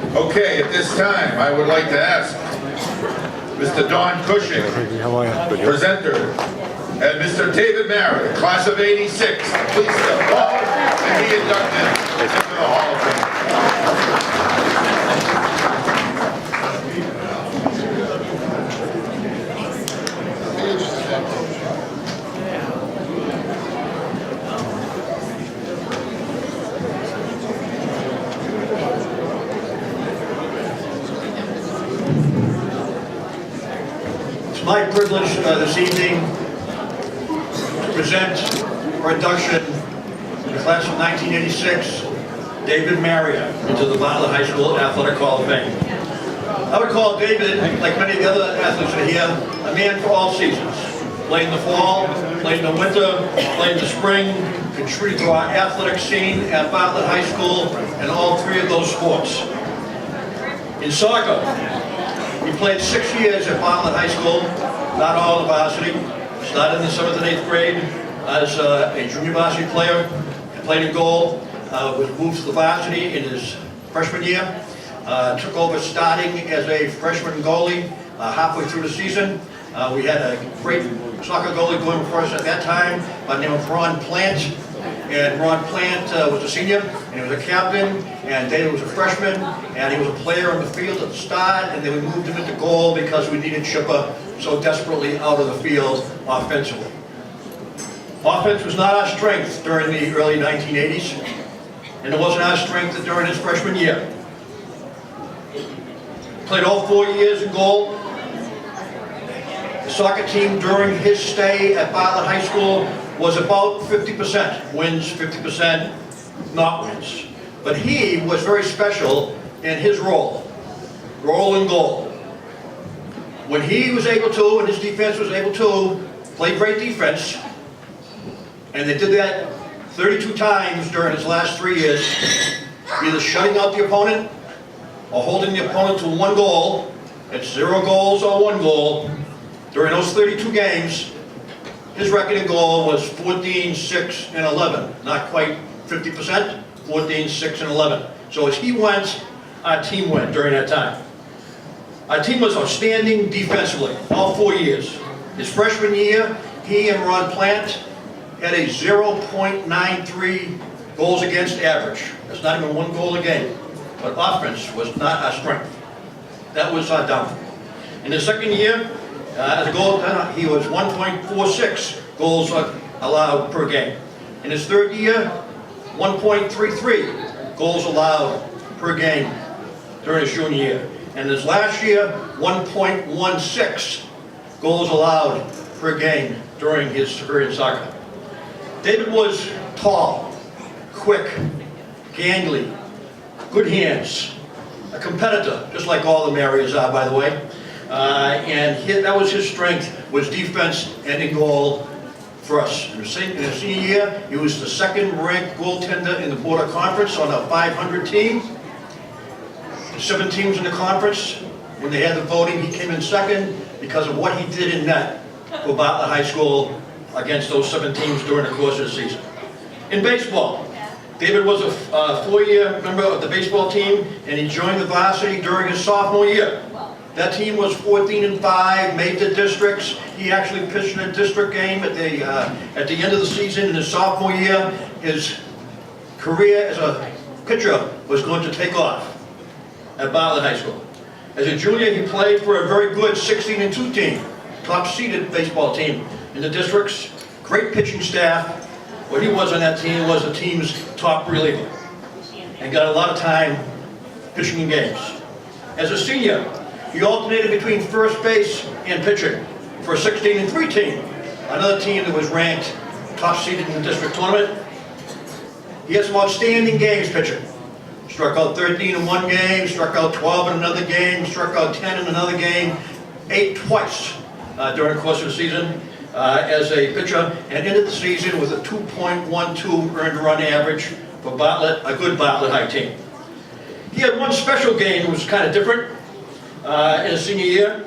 Okay, at this time, I would like to ask Mr. Don Cushing, presenter, and Mr. David Marrier, class of '86, please step forward and be inducted into the Hall of Fame. It's my privilege this evening to present for induction in the class of 1986, David Marrier, into the Bartlett High School Athletic Hall of Fame. I would call David, like many of the other athletes that are here, a man for all seasons. Played in the fall, played in the winter, played in the spring, contributed to our athletic scene at Bartlett High School and all three of those sports. In soccer, he played 6 years at Bartlett High School, not all the varsity. Started in the 7th and 8th grade as a junior varsity player, played in goal, was moved to the varsity in his freshman year, took over starting as a freshman goalie halfway through the season. We had a great soccer goalie going for us at that time by the name of Ron Plant. And Ron Plant was a senior, and he was a captain, and David was a freshman, and he was a player on the field at the start, and then we moved him into goal because we needed Chipper so desperately out of the field offensively. Offense was not our strength during the early 1980s, and it wasn't our strength during his freshman year. Played all 4 years in goal. The soccer team during his stay at Bartlett High School was about 50% wins, 50% not wins. But he was very special in his role in goal. When he was able to, and his defense was able to, play great defense, and they did that 32 times during his last 3 years, either shutting out the opponent or holding the opponent to 1 goal. It's 0 goals or 1 goal. During those 32 games, his record in goal was 14, 6, and 11. Not quite 50%, 14, 6, and 11. So as he went, our team went during that time. Our team was outstanding defensively, all 4 years. His freshman year, he and Ron Plant had a 0.93 goals against average. That's not even 1 goal a game. But offense was not our strength. That was our downfall. In his second year, as a goaltender, he was 1.46 goals allowed per game. In his third year, 1.33 goals allowed per game during his junior year. And his last year, 1.16 goals allowed per game during his career in soccer. David was tall, quick, gangly, good hands, a competitor, just like all the Marriers are, by the way. That was his strength, was defense and in goal for us. In his senior year, he was the 2nd-ranked goaltender in the Border Conference on a 500 team. 7 teams in the conference. When they had the voting, he came in 2nd because of what he did in net for Bartlett High School against those 7 teams during the course of the season. In baseball, David was a 4-year member of the baseball team, and he joined the varsity during his sophomore year. That team was 14-5, made the districts. He actually pitched in a district game at the end of the season in his sophomore year. His career as a pitcher was going to take off at Bartlett High School. As a junior, he played for a very good 16-2 team, top-seeded baseball team in the districts. Great pitching staff. What he was on that team was the team's top reliever, and got a lot of time pitching in games. As a senior, he alternated between first base and pitching for a 16-3 team, another team that was ranked top-seeded in the district tournament. He had some outstanding games pitching. Struck out 13 in one game, struck out 12 in another game, struck out 10 in another game, 8 twice during the course of the season as a pitcher, and ended the season with a 2.12 earned run average for Bartlett, a good Bartlett High team. He had one special game that was kind of different in his senior year,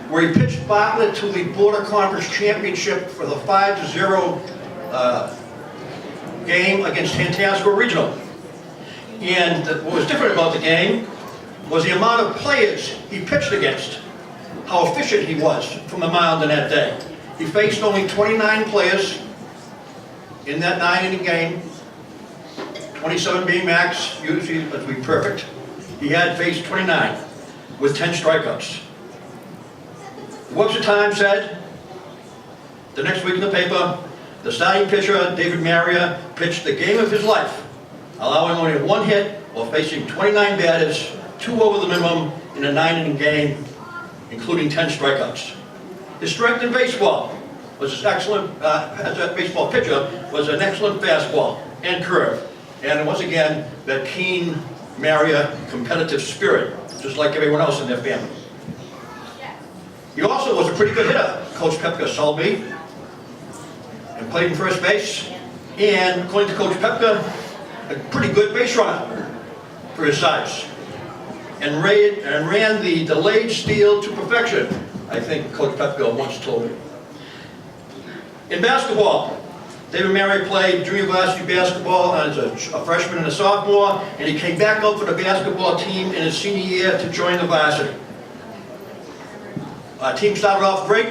where he pitched Bartlett to the Border Conference Championship for the 5-0 game against Tantasco Regional. And what was different about the game was the amount of players he pitched against, how efficient he was from the mound in that day. He faced only 29 players in that 9-inning game, 27 being max, usually to be perfect. He had faced 29 with 10 strikeouts. The Webster Times said, the next week in the paper, the starting pitcher, David Marrier, pitched the game of his life, allowing only 1 hit while facing 29 batters, 2 over the minimum in a 9-inning game, including 10 strikeouts. His strength in baseball was his excellent, as a baseball pitcher, was an excellent fastball and curve. And once again, that keen Marrier competitive spirit, just like everyone else in their family. He also was a pretty good hitter. Coach Pepka sold me and played in first base. And according to Coach Pepka, a pretty good base runner for his size. And ran the delayed steal to perfection, I think Coach Pepka once told me. In basketball, David Marrier played junior varsity basketball as a freshman and a sophomore, and he came back up for the basketball team in his senior year to join the varsity. Our team started off great.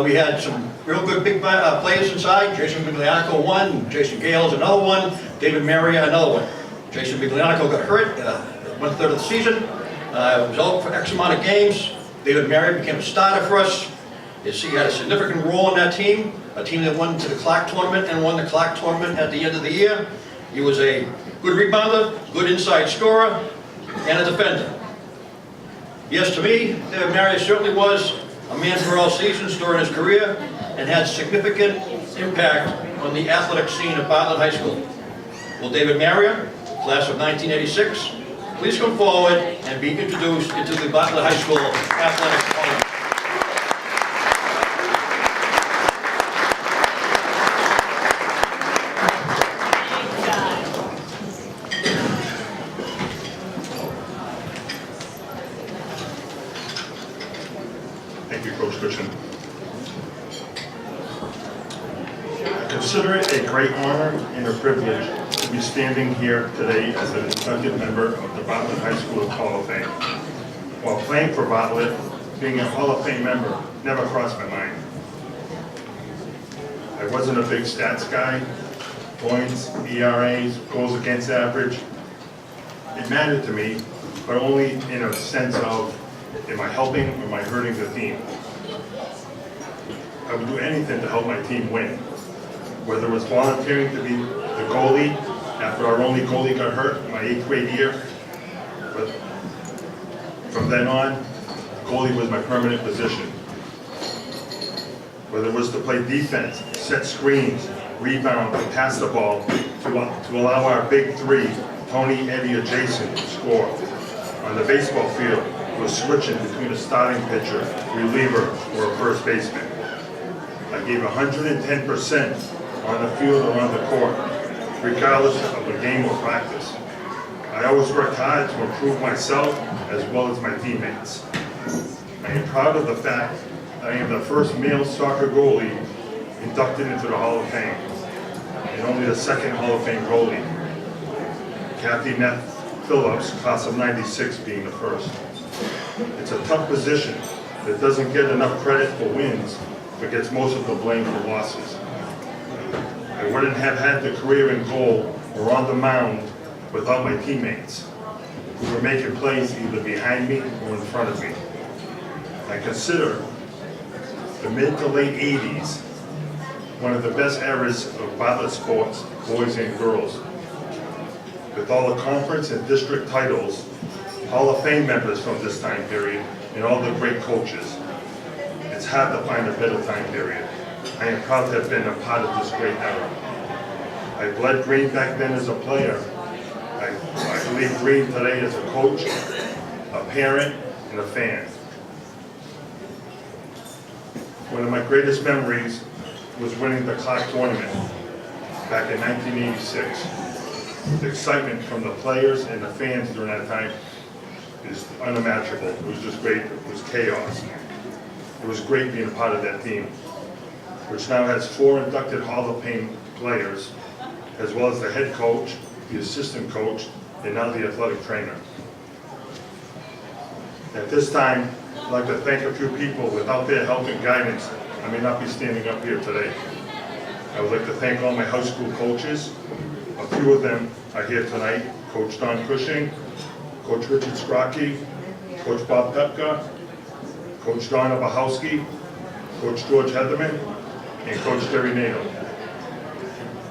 We had some real good big players inside. Jason Miglianico one, Jason Gales another one, David Marrier another one. Jason Miglianico got hurt 1/3 of the season. Was out for X amount of games. David Marrier became a starter for us. He had a significant role in that team, a team that went to the Clark tournament and won the Clark tournament at the end of the year. He was a good rebounder, good inside scorer, and a defender. Yes, to me, David Marrier certainly was a man for all seasons during his career and had significant impact on the athletic scene at Bartlett High School. Will David Marrier, class of 1986, please come forward and be introduced into the Bartlett High School Athletics Hall. Thank you, Coach Cushing. I consider it a great honor and a privilege to be standing here today as an inducted member of the Bartlett High School Hall of Fame. While playing for Bartlett, being a Hall of Fame member never crossed my mind. I wasn't a big stats guy, points, ERAs, goals against average. It mattered to me, but only in a sense of, am I helping or am I hurting the team? I would do anything to help my team win. Whether it was volunteering to be the goalie after our only goalie got hurt in my 8th grade year. But from then on, goalie was my permanent position. Whether it was to play defense, set screens, rebound, and pass the ball to allow our big 3, Tony, Eddie, or Jason, to score. On the baseball field, was switching between a starting pitcher, reliever, or a first baseman. I gave 110% on the field or on the court, regardless of the game or practice. I always worked hard to improve myself as well as my teammates. I am proud of the fact that I am the first male soccer goalie inducted into the Hall of Fame, and only the second Hall of Fame goalie. Kathy Neff Phillips, class of '96, being the first. It's a tough position that doesn't get enough credit for wins, but gets most of the blame for losses. I wouldn't have had the career in goal or on the mound without my teammates, who were making plays either behind me or in front of me. I consider the mid to late 80s one of the best eras of Bartlett sports, boys and girls. With all the conference and district titles, Hall of Fame members from this time period, and all the great coaches. It's hard to find a better time period. I am proud to have been a part of this great era. I bled green back then as a player. I believe green today as a coach, a parent, and a fan. One of my greatest memories was winning the Clark tournament back in 1986. The excitement from the players and the fans during that time is unimaginable. It was just great. It was chaos. It was great being a part of that team, which now has 4 inducted Hall of Fame players, as well as the head coach, the assistant coach, and now the athletic trainer. At this time, I'd like to thank a few people. Without their help and guidance, I may not be standing up here today. I would like to thank all my high school coaches. A few of them are here tonight. Coach Don Cushing, Coach Richard Scrocky, Coach Bob Pepka, Coach Donna Bahowski, Coach George Heatherman, and Coach Terry Nato.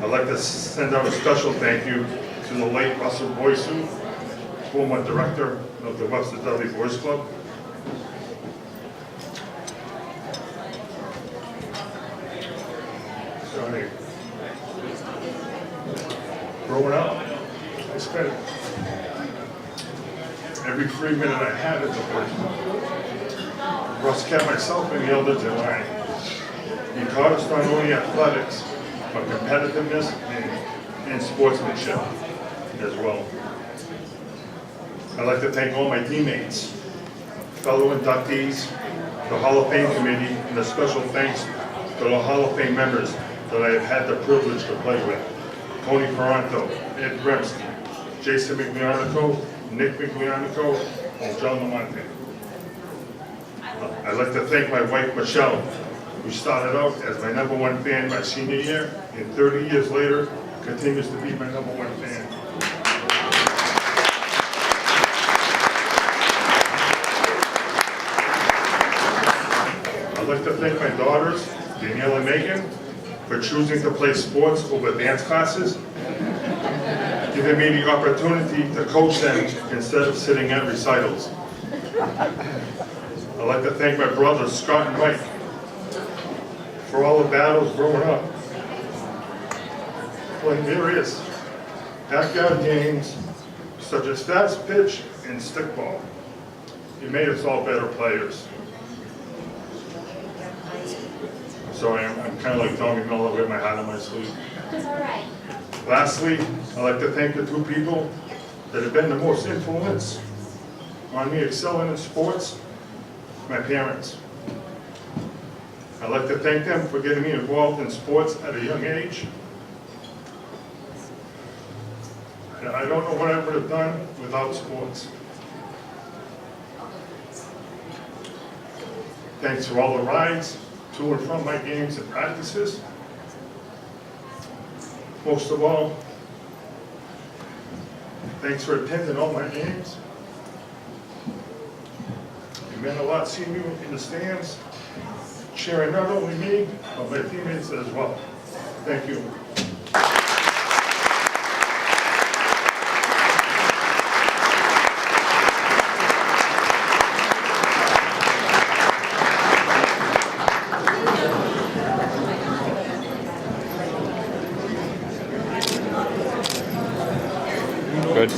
I'd like to send out a special thank you to the late Russell Boysu, former director of the Webster Dudley Boys Club. Sorry. Growing up, I spent every free minute I had at the place. Russ kept myself and the elders in line. He taught us not only athletics, but competitiveness and sportsmanship as well. I'd like to thank all my teammates, fellow inductees, the Hall of Fame committee, and a special thanks to the Hall of Fame members that I have had the privilege to play with. Tony Ferranto, Ed Bremsky, Jason Miglianico, Nick Miglianico, and John Lamonte. I'd like to thank my wife, Michelle, who started out as my #1 fan my senior year, and 30 years later, continues to be my #1 fan. I'd like to thank my daughters, Danielle and Megan, for choosing to play sports over dance classes, giving me the opportunity to coach them instead of sitting at recitals. I'd like to thank my brothers, Scott and Mike, for all the battles growing up, playing various backyard games such as fast pitch and stickball. You made us all better players. Sorry, I'm kind of like Tommy Miller with my heart on my sleeve. It's all right. Lastly, I'd like to thank the two people that have been the most influence on me excelling in sports, my parents. I'd like to thank them for getting me involved in sports at a young age. I don't know what I would have done without sports. Thanks for all the rides to and from my games and practices. Most of all, thanks for attending all my games. It meant a lot seeing you in the stands, cheering not only me, but my teammates as well. Thank you. Good.